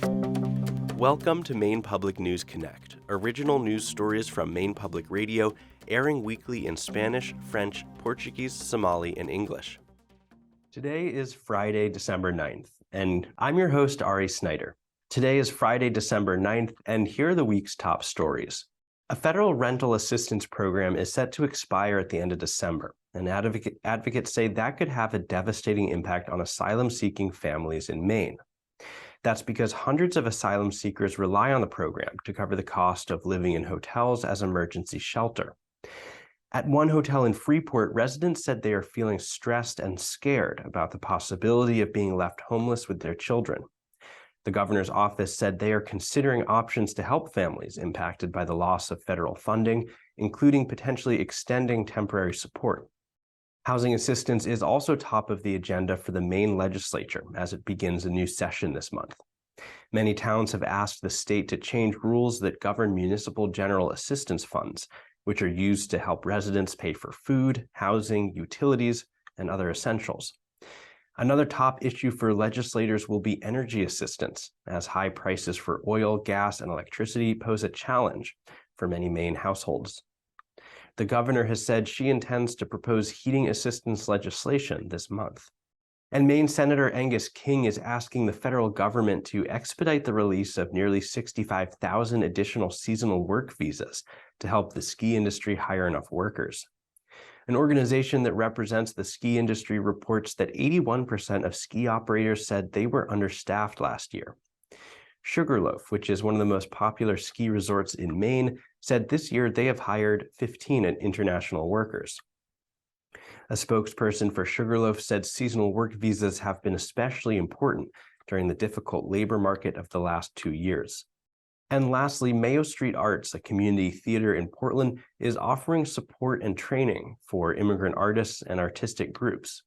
Welcome to Maine Public News Connect, original news stories from Maine Public Radio, airing weekly in Spanish, French, Portuguese, Somali, and English. Today is Friday, December 9th, and I'm your host, Ari Snyder. Today is Friday, December 9th, and here are the week's top stories. A federal rental assistance program is set to expire at the end of December, and advocates say that could have a devastating impact on asylum-seeking families in Maine. That's because hundreds of asylum seekers rely on the program to cover the cost of living in hotels as emergency shelter. At one hotel in Freeport, residents said they are feeling stressed and scared about the possibility of being left homeless with their children. The governor's office said they are considering options to help families impacted by the loss of federal funding, including potentially extending temporary support. Housing assistance is also top of the agenda for the Maine legislature as it begins a new session this month. Many towns have asked the state to change rules that govern municipal general assistance funds, which are used to help residents pay for food, housing, utilities, and other essentials. Another top issue for legislators will be energy assistance, as high prices for oil, gas, and electricity pose a challenge for many Maine households. The governor has said she intends to propose heating assistance legislation this month. And Maine Senator Angus King is asking the federal government to expedite the release of nearly 65,000 additional seasonal work visas to help the ski industry hire enough workers. An organization that represents the ski industry reports that 81% of ski operators said they were understaffed last year. Sugarloaf, which is one of the most popular ski resorts in Maine, said this year they have hired 15 international workers. A spokesperson for Sugarloaf said seasonal work visas have been especially important during the difficult labor market of the last 2 years. And lastly, Mayo Street Arts, a community theater in Portland, is offering support and training for immigrant artists and artistic groups.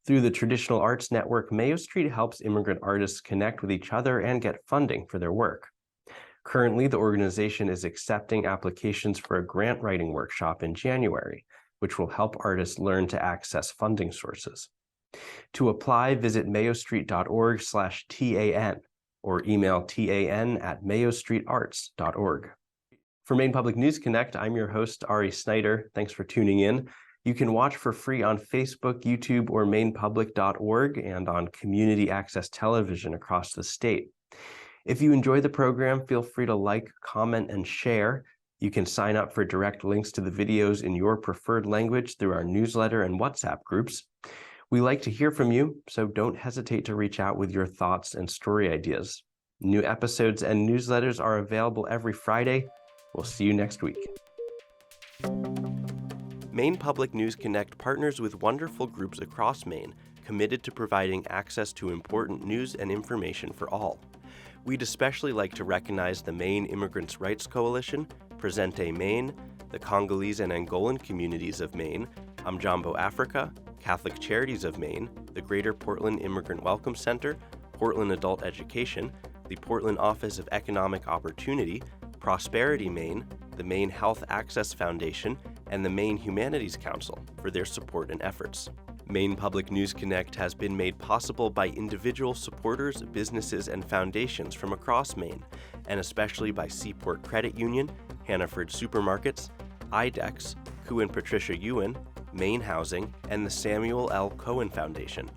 Through the Traditional Arts Network, Mayo Street helps immigrant artists connect with each other and get funding for their work. Currently, the organization is accepting applications for a grant writing workshop in January, which will help artists learn to access funding sources. To apply, visit mayostreet.org/TAN or email tan@mayostreetarts.org. For Maine Public News Connect, I'm your host, Ari Snyder. Thanks for tuning in. You can watch for free on Facebook, YouTube, or mainepublic.org and on community access television across the state. If you enjoy the program, feel free to like, comment, and share. You can sign up for direct links to the videos in your preferred language through our newsletter and WhatsApp groups. We like to hear from you, so don't hesitate to reach out with your thoughts and story ideas. New episodes and newsletters are available every Friday. We'll see you next week. Maine Public News Connect partners with wonderful groups across Maine committed to providing access to important news and information for all. We'd especially like to recognize the Maine Immigrants' Rights Coalition, Presente Maine, the Congolese and Angolan communities of Maine, Amjambo Africa, Catholic Charities of Maine, the Greater Portland Immigrant Welcome Center, Portland Adult Education, the Portland Office of Economic Opportunity, Prosperity Maine, the Maine Health Access Foundation, and the Maine Humanities Council for their support and efforts. Maine Public News Connect has been made possible by individual supporters, businesses, and foundations from across Maine, and especially by Seaport Credit Union, Hannaford Supermarkets, IDEX, Koo and Patricia Ewan, Maine Housing, and the Samuel L. Cohen Foundation.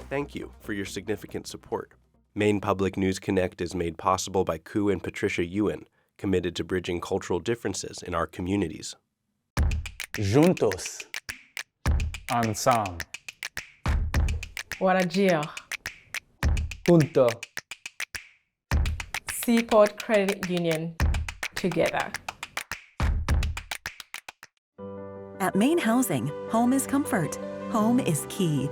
Thank you for your significant support. Maine Public News Connect is made possible by Koo and Patricia Ewan, committed to bridging cultural differences in our communities. Juntos. Ensemble. Warajir. Junto. Seaport Credit Union. Together. At Maine Housing, home is comfort. Home is key.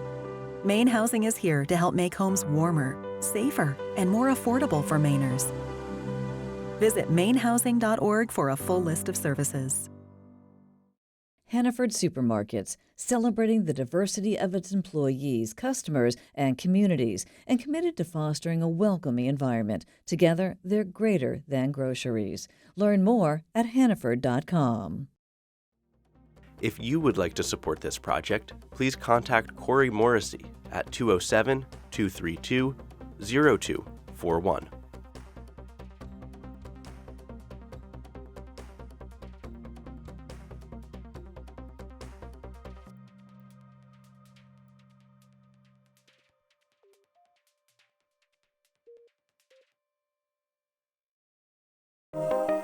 Maine Housing is here to help make homes warmer, safer, and more affordable for Mainers. Visit mainehousing.org for a full list of services. Hannaford Supermarkets, celebrating the diversity of its employees, customers, and communities, and committed to fostering a welcoming environment. Together, they're greater than groceries. Learn more at hannaford.com. If you would like to support this project, please contact Corey Morrissey at 207-232-0241. you.